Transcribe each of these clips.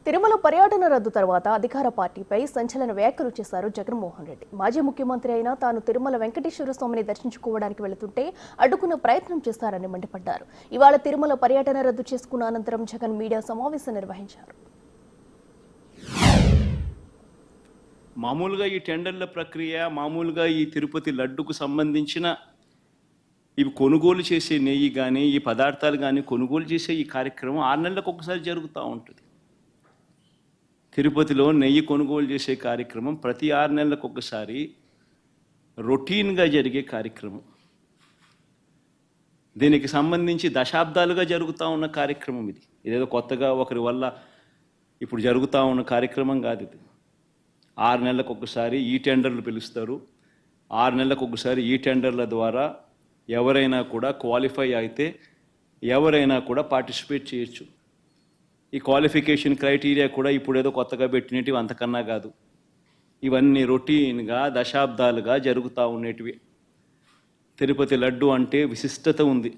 తిరుమల పర్యటన రద్దు తర్వాత అధికార పార్టీపై సంచలన వ్యాఖ్యలు చేశారు జగన్మోహన్ రెడ్డి. మాజీ ముఖ్యమంత్రి అయినా తాను తిరుమల వెంకటేశ్వర స్వామిని దర్శించుకోవడానికి వెళుతుంటే అడ్డుకునే ప్రయత్నం చేశారని మండిపడ్డారు. ఇవాళ తిరుమల పర్యటన రద్దు చేసుకున్న అనంతరం జగన్ మీడియా సమావేశం నిర్వహించారు. మామూలుగా ఈ టెండర్ల ప్రక్రియ, మామూలుగా ఈ తిరుపతి లడ్డుకు సంబంధించిన ఇవి కొనుగోలు చేసే నెయ్యి కానీ, ఈ పదార్థాలు కానీ కొనుగోలు చేసే ఈ కార్యక్రమం 6 నెలలకు ఒకసారి జరుగుతూ ఉంటుంది. తిరుపతిలో నెయ్యి కొనుగోలు చేసే కార్యక్రమం ప్రతి 6 నెలలకు ఒకసారి రొటీన్గా జరిగే కార్యక్రమం. దీనికి సంబంధించి దశాబ్దాలుగా జరుగుతూ ఉన్న కార్యక్రమం ఇది. ఇదేదో కొత్తగా ఒకరి వల్ల ఇప్పుడు జరుగుతూ ఉన్న కార్యక్రమం కాదు ఇది. 6 నెలలకు ఒకసారి ఈ టెండర్లు పిలుస్తారు. 6 నెలలకు ఒకసారి ఈ టెండర్ల ద్వారా ఎవరైనా కూడా క్వాలిఫై అయితే ఎవరైనా కూడా పార్టిసిపేట్ చేయొచ్చు. ఈ క్వాలిఫికేషన్ క్రైటీరియా కూడా ఇప్పుడు ఏదో కొత్తగా పెట్టినవి అంతకన్నా కాదు. ఇవన్నీ రొటీన్గా దశాబ్దాలుగా జరుగుతూ ఉండేటివి. తిరుపతి లడ్డు అంటే విశిష్టత ఉంది.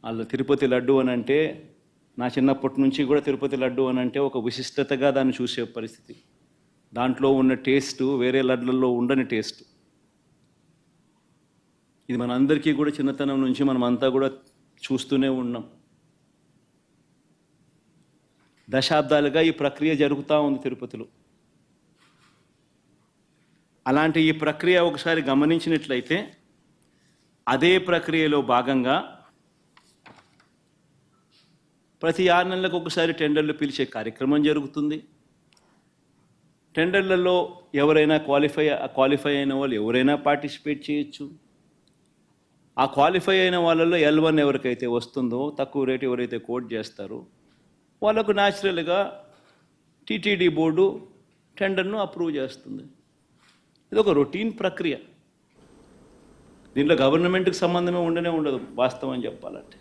అలా తిరుపతి లడ్డు అని అంటే నా చిన్నప్పటి నుంచి కూడా తిరుపతి లడ్డు అని అంటే ఒక విశిష్టతగా దాన్ని చూసే పరిస్థితి. దాంట్లో ఉన్న టేస్టు వేరే లడ్లలో ఉండని టేస్ట్. ఇది మనందరికీ కూడా చిన్నతనం నుంచి మనమంతా కూడా చూస్తూనే ఉన్నాం. దశాబ్దాలుగా ఈ ప్రక్రియ జరుగుతూ ఉంది తిరుపతిలో. అలాంటి ఈ ప్రక్రియ ఒకసారి గమనించినట్లయితే అదే ప్రక్రియలో భాగంగా ప్రతి 6 నెలలకు ఒకసారి టెండర్లు పిలిచే కార్యక్రమం జరుగుతుంది. టెండర్లలో ఎవరైనా క్వాలిఫై అయిన వాళ్ళు ఎవరైనా పార్టిసిపేట్ చేయొచ్చు. ఆ క్వాలిఫై అయిన వాళ్ళల్లో L1 ఎవరికైతే వస్తుందో, తక్కువ రేటు ఎవరైతే కోట్ చేస్తారో వాళ్ళకు న్యాచురల్గా టీటీడీ బోర్డు టెండర్ను అప్రూవ్ చేస్తుంది. ఇది ఒక రొటీన్ ప్రక్రియ. దీంట్లో గవర్నమెంట్కి సంబంధమే ఉండదు వాస్తవం చెప్పాలంటే.